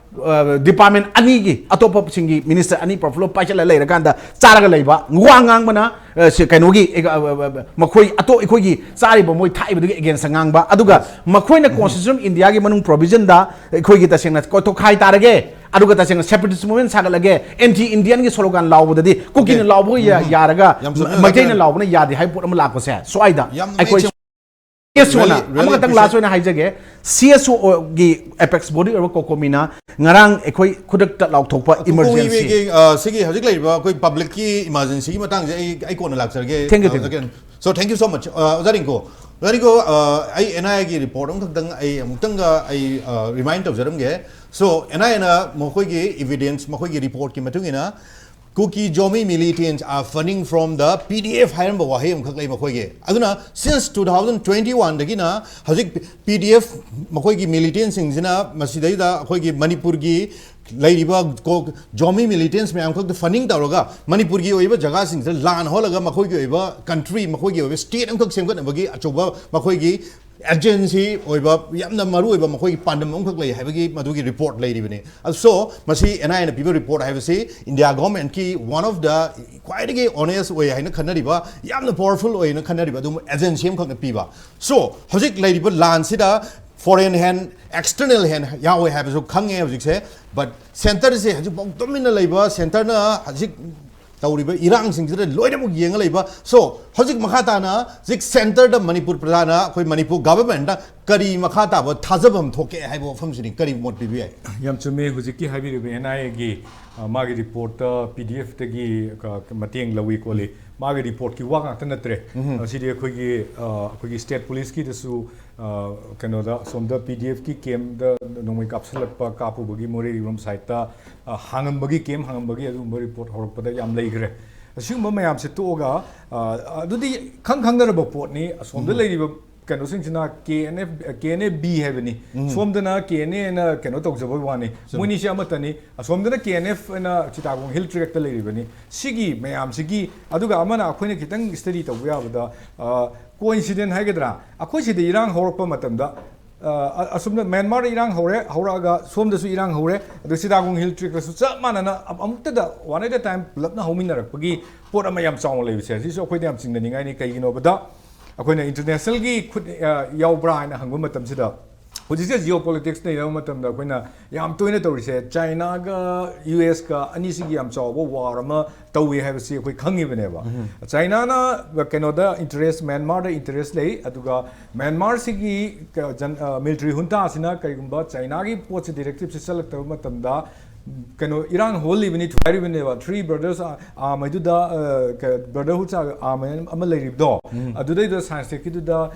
department ani gi atopa singi minister ani profilo paichala leira kanda charaga leiba wa ngangbana kaino gi makhoi ato ikoi gi chari ba moi thai bi against ngangba aduga makhoi na constitution india gi manung provision da ikoi gi tasengna ko to khai tarage aduga tasengna separatist movement sagalage anti indian gi slogan lawbu dadi Kuki na lawbu yaraga magai na lawbu na yadi hai pot am la ko se soida ikoi CSO na amga tang last na haijage CSO gi apex body or kokomina ngarang ekoi khudak ta lauk thokpa emergency sigi hajik lai ba koi public ki emergency ki matang je ai ko na lak sarge again so thank you so much Zarinko ai NI gi report ang thakdang ai amutang ga ai remind of jaram ge so NI na mokoi gi evidence mokoi gi report ki matungina Kuki Jomi militants are funding from the PDF hiram ba wahe amkhak lai makhoi ge aduna since 2021 dagina hajik PDF makhoi gi militants sing jina masidai da khoi gi Manipur gi lairiba Jomi militants me amkhak the funding tawraga Manipur gi oiba jaga sing lan holaga makhoi gi oiba country makhoi gi oiba state amkhak semgat bagi achoba makhoi gi agency oiba yamna maru oiba makhoi gi pandam amkhak lai habagi madugi report lai ribane so masi NI na people report have say India government ki one of the quite a honest way haina khanariba yamna powerful way na khanariba dum agency amkhak na piba so hojik lai riba lan sida foreign hand external hand yawe have so khange hojik se but center se hojik bok domina laiba center na hojik tawriba irang sing jira loida mo yenga laiba so hojik makhata na zik center da Manipur pradana khoi Manipur government da kari makhata ba thajabam thoke haibo famsini kari mot pibi ai yam chume hojik ki habi ribe NI gi magi report PDF te gi mateng lawi ko le magi report ki wa nga tanatre sidi khoi gi state police ki desu kano da somda PDF ki kem da nomai kapsalak pa kapu bagi mori room site ta hangam bagi kem hangam bagi adu mori report horok pada yam lai gre asing mayam se to ga adudi khang da report ni somda lai ri kano sing china KNB hebani somda na KN na kano tok jabo wani muni sha matani somda na KNF na chitagong hill track ta lai ri bani sigi mayam sigi aduga amana akhoina kitang study to ya bada coincident haigedra akhoi sidi irang horpa matamda asumna Myanmar irang horaga somda su irang hore adu sidagong hill trick su cha manana amukta da one at a time lapna hominar pagi pot amayam chong le se si so khoi dam sing ni ngai ni kai gino bada akoina international gi yaubra na hangum matam sida ꯍꯧꯖꯤꯛꯁꯦ ꯖꯤꯑꯣꯄꯣꯂꯤꯇꯤꯛꯁꯅ ꯌꯦꯡꯕ ꯃꯇꯝꯗ ꯑꯩꯈꯣꯏꯅ ꯌꯥꯝ ꯇꯣꯏꯅ ꯇꯧꯔꯤꯁꯦ ꯆꯥꯏꯅꯥꯒ USꯒ ꯑꯅꯤꯁꯤꯒꯤ ꯌꯥꯝ ꯆꯥꯎꯕ ꯋꯥꯔ ꯑꯃ ꯇꯧꯏ ꯍꯥꯏꯕꯁꯤ ꯑꯩꯈꯣꯏ ꯈꯪꯉꯤꯕꯅꯦꯕ ꯆꯥꯏꯅꯥꯅ ꯀꯩꯅꯣꯗ ꯏꯟꯇꯔꯦꯁ ꯃ꯭ꯌꯥꯟꯃꯥꯔꯗ ꯏꯟꯇꯔꯦꯁ ꯂꯩ ꯑꯗꯨꯒ ꯃ꯭ꯌꯥꯟꯃꯥꯔꯁꯤꯒꯤ ꯃꯤꯂꯤꯇꯔꯤ ꯍꯨꯟꯇꯥꯁꯤꯅ ꯀꯔꯤꯒꯨꯝꯕ ꯆꯥꯏꯅꯥꯒꯤ ꯄꯣꯠꯁꯤ ꯗꯤꯔꯦꯛꯇꯤꯞꯁꯤ ꯆꯠꯂꯛꯇꯕ ꯃꯇꯝꯗ kano Iran wholly we need to carry with 3 brothers Maduda brotherhood Amalarido Aduda the science take to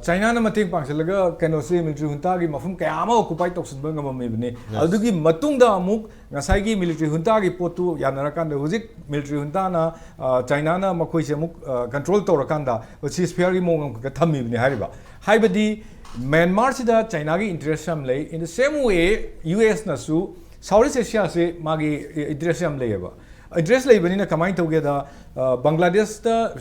China Mating Pangsalaga kano say military huntagi Mafum Kayama occupied Toxinbanga Mibni Adugi Matunda Muk Nasagi military huntagi Potu Yanarakan the Huzik military huntana China Makoishamuk control Torakanda which is very more Katami Hariba Haibadi Myanmar Sida China interest in the same way US Nasu Southeast Asia se magi interest am leba interest leba ni na kamai togeda Bangladesh da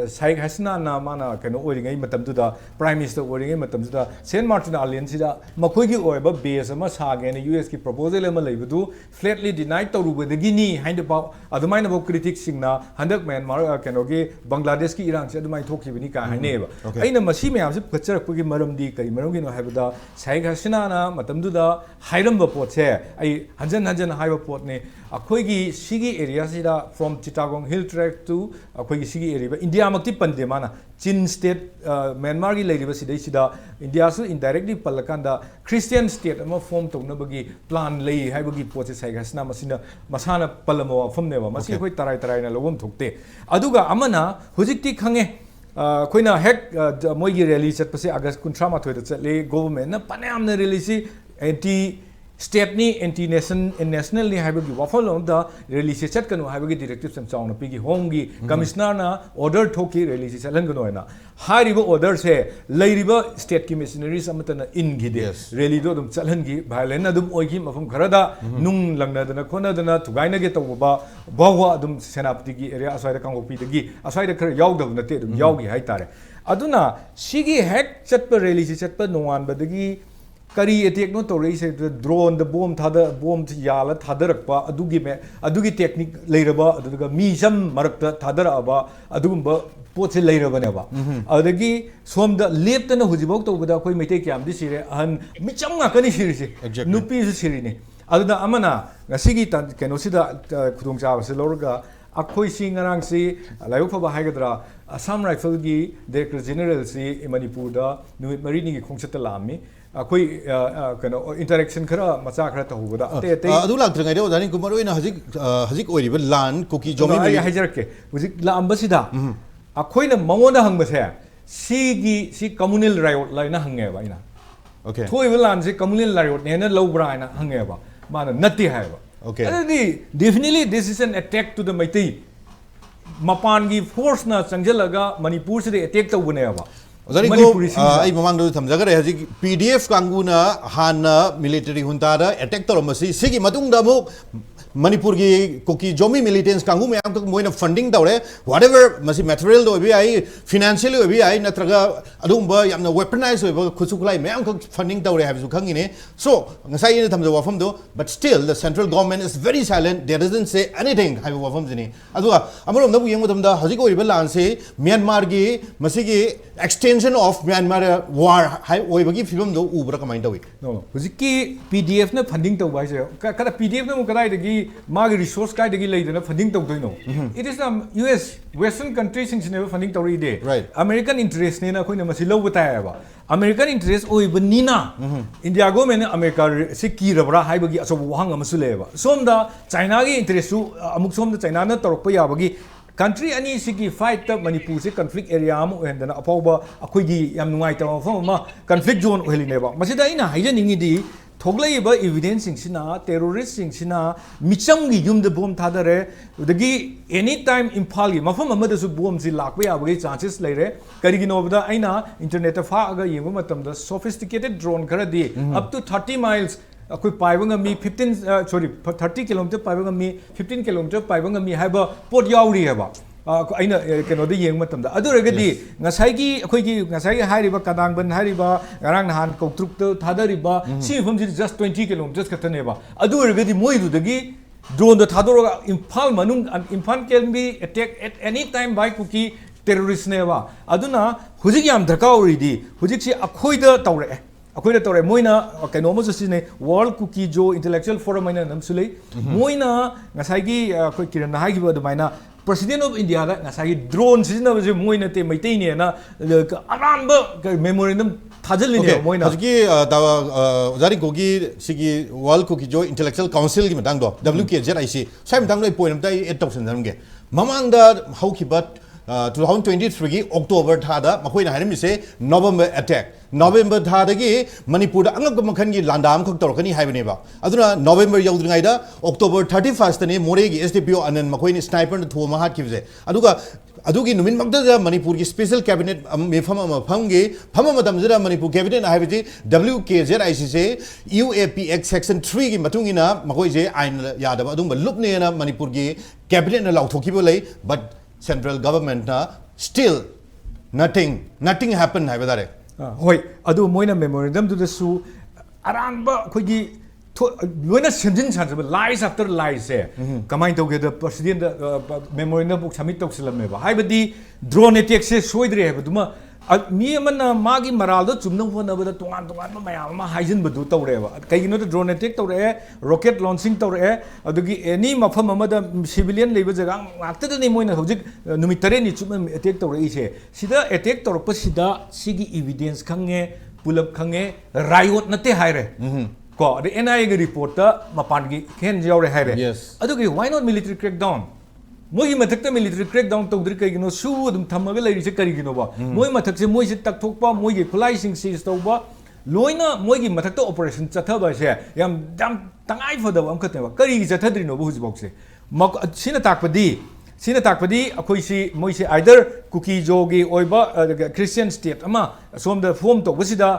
Sheikh Hasina na mana kano oringai matam tu da prime minister oringai matam tu da Saint Martin Alliance da makoi ki oiba base ama sage ne US ki proposal ama leba du flatly denied to ruba de gini hind about adumai na critics singna handak Myanmar kano ge Bangladesh ki Iran se adumai thoki bini ka haneba aina masi me am se pachar ko ki maram di kai maram gi no habada Sheikh Hasina na matam tu da hairam ba pot se ai hanjan haiba pot ne akoi gi sigi area sida from Chittagong Hill to akhoi sigi area India makti pande mana Chin state Myanmar gi leiriba sidai sida India su indirectly palakanda Christian state ama form tongna bagi plan lei haibagi poche sai gasna masina masana palamo form neba masi khoi tarai na logom thokte aduga amana hujikti khange khoina hek moigi rally chat pase August 13 da chatle government na panam na rally si anti state ni anti national ni haibagi wafal on da release chat kanu haibagi directives and sound pigi hongi commissioner na order thoki release chalan gano na hariba order se leiriba state ki missionaries amatana in gide rally do dum chalan gi violent adum oigi mafum kharada nung langna dana khona dana thugaina ge tawba bawa adum senapati gi area asai da kangopi gi asai da khar yaudab nate adum yaugi hai tare aduna sigi hack chatpa release chatpa noan badagi Kari attack no to raise drone the bomb thada bomb yala thadarakpa adugi technique leiraba aduga mi sam marakta thadara adugumba potse leirabaneba adagi somda leptana hujibok to bada koi mete kyam di sire han micham ngakani sirisi nupi sirini aduda amana ngasigi tan kenosida khudong chawa se lorga akhoi singarang si layofa ba haigadra Assam Rifle gi Director General si Manipur da numit marini gi khongchata lami akoi kano interaction khara macha khara ta huda te adu lak tringai de ojani kumar oina hajik oiriba lan Kuki jomi ai hajarke hujik la ambasida akoi na mangonda hangba se si communal riot la na hange ba ina okay thoi lan si communal riot ne na lobra ina hange ba mana natti hai ba okay definitely this is an attack to the Maitai mapan gi force na changjalaga Manipur se attack tawune ba Manipuri ai mamang do thamjagare haji PDF kanguna hana military junta da attack toromasi sigi matung da mu Manipur gi Kuki Jomi militants kangu me am moina funding dawre whatever masi material do bi ai financially bi ai natraga adumba yamna weaponize oiba khusuklai me am funding dawre have su khangine so ngasai ne thamja wafam do but still the central government is very silent they doesn't say anything have wafam jini adua amarom da bu yeng matam da haji ko oiba lan se Myanmar gi masi gi extension of Myanmar war hai oiba gi film do ubra kamai dawi no hujiki PDF na funding to bai se kada PDF na mu kadai dagi magi resource kai dagi leidana funding to doino it is the US western countries since never funding to read right American interest ne na khoi na masi lo bataya ba American interest oi banina India government America se ki rabra hai bagi aso wahang amasu leba somda China gi interest su amuk somda China na torok ya bagi country ani sigi fight ta Manipur se conflict area am ohendana apauba akhoi gi yam nungai ta ma conflict zone oheli neba masida ina haijaningi di thoglaiba evidence singina terrorist singina micham gi yum de bomb thadare udagi anytime Imphal gi mafam amada su bomb ji lakpa ya bagi chances leire karigi nobda aina internet ta fa aga yengba matam da sophisticated drone khara di up to 30 miles akoi paibanga mi 30 km paibanga mi 15 km paibanga mi haiba pot yauri haba aina keno de yeng matam da aduragadi ngasai gi akhoi gi ngasai gi hairiba kadangban hairiba garang nahan kautruk to thadariba si from just 20 km katane ba aduragadi moi du dagi drone da thadoroga Imphal manung Imphal can be attacked at any time by Kuki terrorist ne ba aduna hujik yam dharka oridi hujik si akhoi da tawre ꯑꯩꯈꯣꯏꯅ ꯇꯧꯔꯦ ꯃꯣꯏꯅ ꯀꯩꯅꯣꯃꯁꯨ ꯁꯤꯖꯤꯟꯅꯩ world cookie ꯖꯣ intellectual form ꯍꯥꯏꯅ ꯑꯃꯁꯨ ꯂꯩ ꯃꯣꯏꯅ ꯉꯁꯥꯏꯒꯤ ꯑꯩꯈꯣꯏ ꯀꯤꯔꯟꯅ ꯍꯥꯏꯈꯤꯕ ꯑꯗꯨꯃꯥꯏꯅ ꯄ꯭ꯔꯁꯤꯗꯦꯟ ꯑꯣꯐ ꯏꯟꯗꯤꯌꯥꯗ ꯉꯁꯥꯏꯒꯤ ꯗ꯭ꯔꯣꯟ ꯁꯤꯖꯤꯟꯅꯕꯁꯦ ꯃꯣꯏ ꯅꯠꯇꯦ ꯃꯩꯇꯩꯅꯦꯅ ꯑꯔꯥꯟꯕ ꯃꯦꯃꯣꯔꯦꯟꯗꯝ ꯊꯥꯖꯤꯜꯂꯤꯅꯦꯕ ꯃꯣꯏꯅ ꯍꯧꯖꯤꯛꯀꯤ ꯑꯣꯖꯥ ꯔꯤꯡꯀꯨꯒꯤ ꯁꯤꯒꯤ ꯋꯥꯔꯜ ꯀꯨꯀꯤ ꯖꯣ ꯏꯟꯇꯦꯂꯦꯛꯆꯨꯑꯦꯜ ꯀꯥꯎꯟꯁꯤꯜꯒꯤ ꯃꯇꯥꯡꯗꯣ WKZIC ꯁ꯭ꯋꯥꯏ ꯃꯇꯥꯡꯗ ꯑꯩ ꯄꯣꯏꯟ ꯑꯝꯇ ꯑꯩ ꯑꯦꯗ ꯇꯧꯁꯟꯖꯔꯝꯒꯦ ꯃꯃꯥꯡꯗ ꯍꯧꯈꯤꯕ 2023ꯒꯤ ꯑꯣꯛꯇꯣꯕꯔ ꯊꯥꯗ ꯃꯈꯣꯏꯅ ꯍꯥꯏꯔꯝꯃꯤꯁꯦ ꯅꯣꯕꯦꯝꯕꯔ ꯑꯦꯇꯦꯛ ꯅꯣꯕꯦꯝꯕꯔ ꯊꯥꯗꯒꯤ ꯃꯅꯤꯄꯨꯔꯗ ꯑꯉꯛꯄ ꯃꯈꯜꯒꯤ ꯂꯥꯟꯗꯥ ꯑꯃꯈꯛ ꯇꯧꯔꯛꯀꯅꯤ ꯍꯥꯏꯕꯅꯦꯕ ꯑꯗꯨꯅ ꯅꯣꯕꯦꯝꯕꯔ ꯌꯧꯗ꯭ꯔꯤꯉꯩꯗ ꯑꯣꯛꯇꯣꯕꯔ 31ꯇꯅꯤ ꯃꯣꯔꯦꯒꯤ SDPO ꯑꯅꯟ ꯃꯈꯣꯏꯅ ꯁ꯭ꯅꯥꯏꯄꯔꯅ ꯊꯣꯝꯃ ꯍꯥꯠꯈꯤꯕꯁꯦ ꯑꯗꯨꯒ ꯑꯗꯨꯒꯤ ꯅꯨꯃꯤꯠꯃꯛꯇꯗ ꯃꯅꯤꯄꯨꯔꯒꯤ ꯁ꯭ꯄꯦꯁꯤꯌꯦꯜ ꯀꯦꯕꯤꯅꯦꯠ ꯃꯤꯐꯝ ꯑꯃ ꯐꯝꯕ ꯃꯇꯝꯗꯨꯗ ꯃꯅꯤꯄꯨꯔ ꯀꯦꯕꯤꯅꯦꯠ ꯍꯥꯏꯕꯗꯤ WKZIC ꯁꯦ UAPX ꯁꯦꯛꯁꯟ 3ꯒꯤ ꯃꯇꯨꯡ ꯏꯟꯅ ꯃꯈꯣꯏꯁꯦ ꯑꯥꯏꯟ ꯌꯥꯗꯕ ꯑꯗꯨꯒꯨꯝꯕ ꯂꯨꯞꯅꯦꯅ ꯃꯅꯤꯄꯨꯔꯒꯤ ꯀꯦꯕꯤꯅꯦꯠꯅ ꯂꯥꯎꯊꯣꯛꯈꯤꯕ ꯂꯩ ꯕꯠ ꯁꯦꯟꯇ꯭ꯔꯦꯜ ꯒꯚꯔꯟꯃꯦꯟꯠꯅ still nothing happened ꯍꯥꯏꯕ ꯇꯥꯔꯦ ꯍꯣꯏ ꯑꯗꯨ ꯃꯣꯏꯅ ꯃꯦꯃꯣꯔꯦꯟꯗꯝꯗꯨꯗꯁꯨ ꯑꯔꯥꯟꯕ ꯑꯩꯈꯣꯏꯒꯤ ꯂꯣꯏꯅ ꯁꯦꯝꯖꯤꯟ ꯁꯥꯖꯕ ꯂꯥꯏꯁ ꯑꯥꯐꯇꯔ ꯂꯥꯏꯁꯦ ꯀꯃꯥꯏꯅ ꯇꯧꯒꯦꯗ ꯄ꯭ꯔꯁꯤꯗꯦꯟꯗ ꯃꯦꯃꯣꯔꯦꯟꯗꯝ ꯁꯕꯃꯤꯠ ꯇꯧꯁꯤꯜꯂꯝꯃꯦꯕ ꯍꯥꯏꯕꯗꯤ ꯗ꯭ꯔꯣꯟ ꯑꯦꯇꯦꯛꯁꯦ ꯁꯣꯏꯗ꯭ꯔꯦ ꯍꯥꯏꯕꯗꯨꯃ ꯃꯤ ꯑꯃꯅ ꯃꯥꯒꯤ ꯃꯔꯥꯜꯗꯣ ꯆꯨꯝꯅꯕ ꯍꯣꯠꯅꯕꯗ ꯇꯣꯉꯥꯟꯕ ꯃꯌꯥꯝ ꯑꯃ ꯍꯥꯏꯖꯤꯟꯕꯗꯨ ꯇꯧꯔꯛꯑꯦꯕ ꯀꯩꯒꯤꯅꯣꯗ ꯗ꯭ꯔꯣꯟ ꯑꯦꯇꯦꯛ ꯇꯧꯔꯛꯑꯦ ꯔꯣꯀꯦꯠ ꯂꯣꯟꯆꯤꯡ ꯇꯧꯔꯛꯑꯦ ꯑꯗꯨꯒꯤ ꯑꯦꯅꯤ ꯃꯐꯝ ꯑꯃꯗ ꯁꯤꯚꯤꯂꯤꯌꯟ ꯂꯩꯕ ꯖꯒꯥ ꯉꯥꯛꯇꯗꯅꯤ ꯃꯣꯏꯅ ꯍꯧꯖꯤꯛ ꯅꯨꯃꯤꯠ 9ꯅꯤ ꯆꯨꯞꯅ ꯑꯦꯇꯦꯛ ꯇꯧꯔꯛꯏꯁꯦ ꯁꯤꯗ ꯑꯦꯇꯦꯛ ꯇꯧꯔꯛꯄꯁꯤꯗ ꯁꯤꯒꯤ ꯏꯚꯤꯗꯦꯟꯁ ꯈꯪꯉꯦ ꯄꯨꯂꯞ ꯈꯪꯉꯦ ꯔꯥꯏꯌꯣꯠ ꯅꯠꯇꯦ ꯍꯥꯏꯔꯦ ꯀꯣ ꯑꯗꯩ NIAꯒꯤ ꯔꯤꯄꯣꯔꯠꯇ ꯃꯄꯥꯟꯒꯤ ꯈꯦꯟ ꯌꯥꯎꯔꯦ ꯍꯥꯏꯔꯦ ꯑꯗꯨꯒꯤ ꯋꯥꯏ ꯅꯣꯠ ꯃꯤꯂꯤꯇꯔꯤ ꯀ꯭ꯔꯦꯛ ꯗꯥꯎꯟ ꯃꯣꯏꯒꯤ ꯃꯊꯛꯇ ꯃꯤꯂꯤꯇꯔꯤ ꯀ꯭ꯔꯦꯛ ꯗꯥꯎꯟ ꯇꯧꯗ꯭ꯔꯤ ꯀꯩꯒꯤꯅꯣ ꯁꯨ ꯑꯗꯨꯝ ꯊꯝꯃꯒ ꯂꯩꯔꯤꯁꯦ ꯀꯔꯤꯒꯤꯅꯣꯕ ꯃꯣꯏ ꯃꯊꯛꯁꯦ ꯃꯣꯏꯁꯦ ꯇꯛꯊꯣꯛꯄ ꯃꯣꯏꯒꯤ ꯈꯨꯠꯂꯥꯏꯁꯤꯡ ꯁꯤꯖ ꯇꯧꯕ ꯂꯣꯏꯅ ꯃꯣꯏꯒꯤ ꯃꯊꯛꯇ ꯑꯣꯄꯔꯦꯁꯟ ꯆꯠꯊꯕꯁꯦ ꯌꯥꯝ ꯇꯉꯥꯏ ꯐꯗꯕ ꯑꯃꯈꯛꯇꯅꯦꯕ ꯀꯔꯤꯒꯤ ꯆꯠꯊꯗ꯭ꯔꯤꯅꯣꯕ ꯍꯧꯖꯤꯛꯐꯥꯎꯁꯦ ꯁꯤꯅ ꯇꯥꯛꯄꯗꯤ ꯑꯩꯈꯣꯏꯁꯤ ꯃꯣꯏꯁꯤ ꯑꯥꯏꯗꯔ ꯀꯨꯀꯤꯖꯣꯒꯤ ꯑꯣꯏꯕ ꯈ꯭ꯔꯤꯁꯇꯤꯌꯟ ꯁ꯭ꯇꯦꯠ ꯑꯃ ꯁꯣꯝꯗ ꯐꯣꯝ ꯇꯧꯕꯁꯤꯗ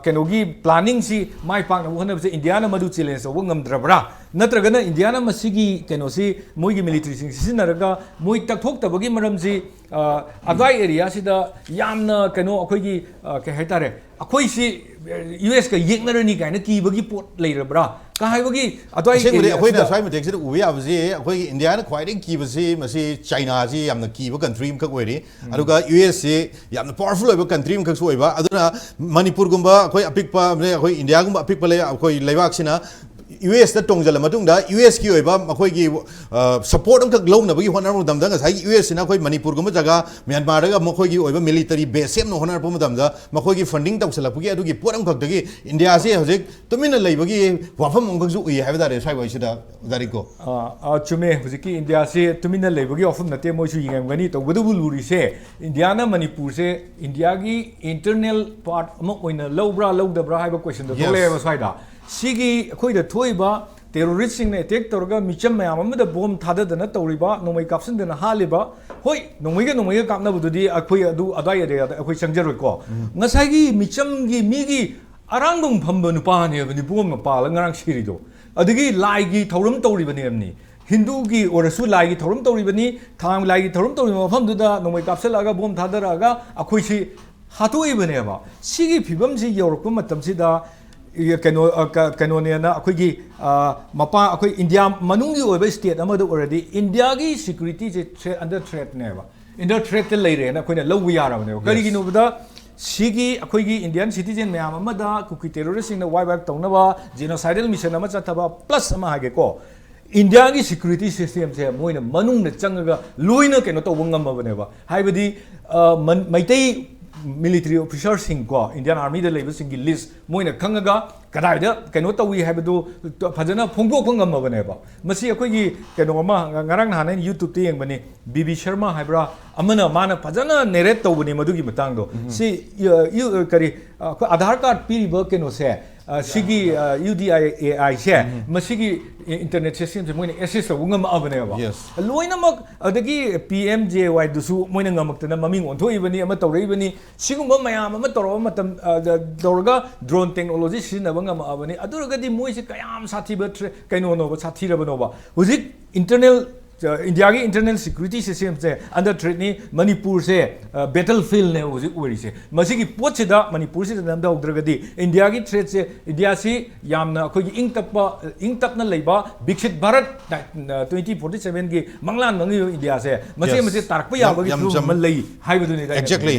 ꯀꯩꯅꯣꯒꯤ ꯄ꯭ꯂꯥꯅꯤꯡꯁꯤ ꯃꯥꯏ ꯄꯥꯛꯅꯕ ꯍꯣꯠꯅꯕꯁꯦ ꯏꯟꯗꯤꯌꯥꯅ ꯃꯗꯨ ꯆꯦꯂꯦꯟꯖ ꯇꯧꯕ ꯉꯝꯗ꯭ꯔꯕ꯭ꯔꯥ ꯅꯠꯇ꯭ꯔꯒꯅ ꯏꯟꯗꯤꯌꯥꯅ ꯃꯁꯤꯒꯤ ꯀꯩꯅꯣꯁꯤ ꯃꯣꯏꯒꯤ ꯃꯤꯂꯤꯇꯔꯤꯁꯤꯡ ꯁꯤꯖꯤꯟꯅꯔꯒ ꯃꯣꯏ ꯇꯛꯊꯣꯛꯇꯕꯒꯤ ꯃꯔꯝꯁꯤ ꯑꯗ꯭ꯋꯥꯏ ꯑꯦꯔꯤꯌꯥꯁꯤꯗ ꯌꯥꯝꯅ ꯀꯩꯅꯣ ꯑꯩꯈꯣꯏꯒꯤ ꯀꯩ ꯍꯥꯏꯇꯥꯔꯦ ꯑꯩꯈꯣꯏꯁꯤ USꯒ ꯌꯦꯛꯅꯔꯅꯤ ꯀꯥꯏꯅ ꯀꯤꯕꯒꯤ ꯄꯣꯠ ꯂꯩꯔꯕ꯭ꯔꯥ ꯀ ꯍꯥꯏꯕꯒꯤ ꯑꯗ꯭ꯋꯥꯏ ꯑꯩꯈꯣꯏꯅ ꯁ꯭ꯋꯥꯏ ꯃꯇꯦꯛꯁꯤꯗ ꯎꯕ ꯌꯥꯕꯁꯤ ꯑꯩꯈꯣꯏꯒꯤ ꯏꯟꯗꯤꯌꯥꯅ ꯈ꯭ꯋꯥꯏꯗꯒꯤ ꯀꯤꯕꯁꯤ ꯃꯁꯤ ꯆꯥꯏꯅꯥꯁꯤ ꯌꯥꯝꯅ ꯀꯤꯕ ꯀꯟꯇ꯭ꯔꯤ ꯑꯃꯈꯛ ꯑꯣꯏꯔꯤ ꯑꯗꯨꯒ USꯁꯤ ꯌꯥꯝꯅ ꯄꯥꯋꯔꯐꯨꯜ ꯑꯣꯏꯕ ꯀꯟꯇ꯭ꯔꯤ ꯑꯃꯈꯛꯁꯨ ꯑꯣꯏꯕ ꯑꯗꯨꯅ ꯃꯅꯤꯄꯨꯔꯒꯨꯝꯕ ꯑꯩꯈꯣꯏ ꯑꯄꯤꯛꯄ ꯑꯩꯈꯣꯏ ꯏꯟꯗꯤꯌꯥꯒꯨꯝꯕ ꯑꯄꯤꯛꯄ ꯑꯩꯈꯣꯏ ꯂꯩꯕꯥꯛꯁꯤꯅ USꯗ ꯇꯣꯡꯖꯜꯂ ꯃꯇꯨꯡꯗ USꯀꯤ ꯑꯣꯏꯕ ꯃꯈꯣꯏꯒꯤ ꯁꯄꯣꯔꯠ ꯑꯃꯈꯛ ꯂꯧꯅꯕꯒꯤ ꯍꯣꯠꯅꯔꯛꯄ ꯃꯇꯝꯗ ꯉꯁꯥꯏꯒꯤ USꯁꯤꯅ ꯑꯩꯈꯣꯏ ꯃꯅꯤꯄꯨꯔꯒꯨꯝꯕ ꯖꯒꯥ ꯃ꯭ꯌꯥꯟꯃꯥꯔꯗꯒ ꯃꯈꯣꯏꯒꯤ ꯑꯣꯏꯕ ꯃꯤꯂꯤꯇꯔꯤ ꯕꯦꯁ ꯁꯦꯝꯅ ꯍꯣꯠꯅꯔꯛꯄ ꯃꯇꯝꯗ ꯃꯈꯣꯏꯒꯤ ꯐꯟꯗꯤꯡ ꯇꯧꯁꯜꯂꯛꯄꯒꯤ ꯑꯗꯨꯒꯤ ꯄꯣꯠ ꯑꯃꯈꯛꯇꯒꯤ ꯏꯟꯗꯤꯌꯥꯁꯤ ꯍꯧꯖꯤꯛ ꯇꯨꯃꯤꯟꯅ ꯂꯩꯕꯒꯤ ꯋꯥꯐꯝ ꯑꯃꯈꯛꯁꯨ ꯎꯏ ꯍꯥꯏꯕ ꯇꯥꯔꯦ ꯁ꯭ꯋꯥꯏꯋꯥꯏꯁꯤꯗ ꯗꯥꯔꯤꯀꯣ ꯆꯨꯝꯃꯦ ꯍꯧꯖꯤꯛꯀꯤ ꯏꯟꯗꯤꯌꯥꯁꯤ ꯇꯨꯃꯤꯟꯅ ꯂꯩꯕꯒꯤ ꯋꯥꯐꯝ ꯅꯠꯇꯦ ꯃꯣꯏꯁꯨ ꯌꯦꯡꯉꯝꯒꯅꯤ ꯇꯧꯕꯗꯕꯨ ꯂꯨꯔꯤꯁꯦ ꯏꯟꯗꯤꯌꯥꯅ ꯃꯅꯤꯄꯨꯔꯁꯦ ꯏꯟꯗꯤꯌꯥꯒꯤ ꯏꯟꯇꯔꯅꯦꯜ ꯄꯥꯔꯠ ꯑꯃ ꯑꯣꯏꯅ ꯂꯧꯕ꯭ꯔꯥ ꯂꯧꯗꯕ꯭ꯔꯥ ꯍꯥꯏꯕ ꯀ꯭ꯋꯦꯁꯟꯗꯣ ꯊꯣꯛꯂꯛꯑꯦꯕ ꯁ꯭ꯋꯥꯏꯗ ꯁꯤꯒꯤ ꯑꯩꯈꯣꯏꯗ ꯊꯣꯛꯏꯕ ꯇꯦꯔꯣꯔꯤꯁꯁꯤꯡꯅ ꯑꯦꯇꯦꯛ ꯇꯧꯔꯒ ꯃꯤꯆꯝ ꯃꯌꯥꯝ ꯑꯃꯗ ꯕꯣꯝ ꯊꯥꯗꯗꯅ ꯇꯧꯔꯤꯕ ꯅꯣꯡꯃꯩ ꯀꯥꯞꯁꯤꯟꯗꯅ ꯍꯥꯜꯂꯤꯕ ꯍꯣꯏ ꯅꯣꯡꯃꯩꯒ ꯀꯥꯞꯅꯕꯗꯨꯗꯤ ꯑꯩꯈꯣꯏ ꯑꯗ꯭ꯋꯥꯏ ꯑꯦꯔꯤꯌꯥꯗ ꯑꯩꯈꯣꯏ ꯆꯪꯖꯔꯣꯏꯀꯣ ꯉꯁꯥꯏꯒꯤ ꯃꯤꯆꯝꯒꯤ ꯃꯤꯒꯤ ꯑꯔꯥꯡꯕꯝ ꯐꯝꯕ ꯅꯨꯄꯥꯅꯦꯕ ꯕꯣꯝꯅ ꯄꯥꯜꯂꯒ ꯉꯔꯥꯡ ꯁꯤꯔꯤꯗꯣ ꯑꯗꯒꯤ ꯂꯥꯏꯒꯤ ꯊꯧꯔꯝ ꯇꯧꯔꯤꯕꯅꯦꯕꯅꯤ ꯍꯤꯟꯗꯨꯒꯤ ꯑꯣꯏꯔꯁꯨ ꯂꯥꯏꯒꯤ ꯊꯧꯔꯝ ꯇꯧꯔꯤꯕꯅꯤ ꯊꯥꯡ ꯂꯥꯏꯒꯤ ꯊꯧꯔꯝ ꯇꯧꯔꯤꯕ ꯃꯐꯝꯗꯨꯗ ꯅꯣꯡꯃꯩ ꯀꯥꯞꯁꯤꯜꯂꯛꯑꯒ ꯕꯣꯝ ꯊꯥꯗꯔꯛꯑꯒ ꯑꯩꯈꯣꯏꯁꯤ ꯍꯥꯠꯇꯣꯛꯏꯕꯅꯦꯕ ꯁꯤꯒꯤ ꯐꯤꯕꯝꯁꯤ ꯌꯧꯔꯛꯄ ꯃꯇꯝꯁꯤꯗ ꯀꯩꯅꯣꯅꯦꯅ ꯑꯩꯈꯣꯏꯒꯤ ꯑꯩꯈꯣꯏ ꯏꯟꯗꯤꯌꯥ ꯃꯅꯨꯡꯒꯤ ꯑꯣꯏꯕ ꯁ꯭ꯇꯦꯠ ꯑꯃꯗ ꯑꯣꯏꯔꯗꯤ ꯏꯟꯗꯤꯌꯥꯒꯤ ꯁꯦꯀ꯭ꯌꯨꯔꯤꯇꯤꯁꯦ ꯑꯟꯗꯔ ꯊ꯭ꯔꯦꯠꯅꯦꯕ ꯑꯟꯗꯔ ꯊ꯭ꯔꯦꯠꯇ ꯂꯩꯔꯦꯅ ꯑꯩꯈꯣꯏꯅ ꯂꯧꯕ ꯌꯥꯔꯕꯅꯦꯕ ꯀꯔꯤꯒꯤꯅꯣꯕꯗ ꯁꯤꯒꯤ ꯑꯩꯈꯣꯏꯒꯤ ꯏꯟꯗꯤꯌꯟ ꯁꯤꯇꯤꯖꯦꯟ ꯃꯌꯥꯝ ꯑꯃꯗ ꯀꯨꯀꯤ ꯇꯦꯔꯣꯔꯤꯁꯁꯤꯡꯅ ꯋꯥꯏꯞ ꯇꯧꯅꯕ ꯖꯦꯅꯣꯁꯥꯏꯗꯜ ꯃꯤꯁꯟ ꯑꯃ ꯆꯠꯊꯕ ꯄ꯭ꯂꯁ ꯑꯃ ꯍꯥꯏꯒꯦꯀꯣ ꯏꯟꯗꯤꯌꯥꯒꯤ ꯁꯦꯀ꯭ꯌꯨꯔꯤꯇꯤ ꯁꯤꯁꯇꯦꯝꯁꯦ ꯃꯣꯏꯅ ꯃꯅꯨꯡꯗ ꯆꯪꯉꯒ ꯂꯣꯏꯅ ꯀꯩꯅꯣ ꯇꯧꯕ ꯉꯝꯃꯕꯅꯦꯕ ꯍꯥꯏꯕꯗꯤ Meitei military officers ko Indian Army da labor singi list moina khangaga kadaida keno tawi haibadu phajana phongdok phangam mabane ba masi akoi gi keno ma ngarang hanen YouTube te yengbani BB Sharma haibra amana mana phajana narrate tawbani madugi matang do si you kari Aadhaar card piriba keno se sigi UDI se masigi internet system se moina access tawngam abane ba loina mak adagi PMJY dusu moina ngamaktana maming onthoi bani ama tawrei bani sigumba mayam ama tawra matam dawraga drone technology sinaba ngam abani aduragadi moise kayam sathiba kaino no sathiraba no ba huzik internal India की internal security system से under threat नहीं मणिपुर से battlefield ने उसे उड़ी से मसी की पोच से दा मणिपुर से नंदा उधरगदी इंडिया की threat से इंडिया से यामना कोई इंग तप न लेबा विकसित भारत 2047 की मंगलान मंगी इंडिया से मसी तारक पे याबगी मन लई हाई बदुनी exactly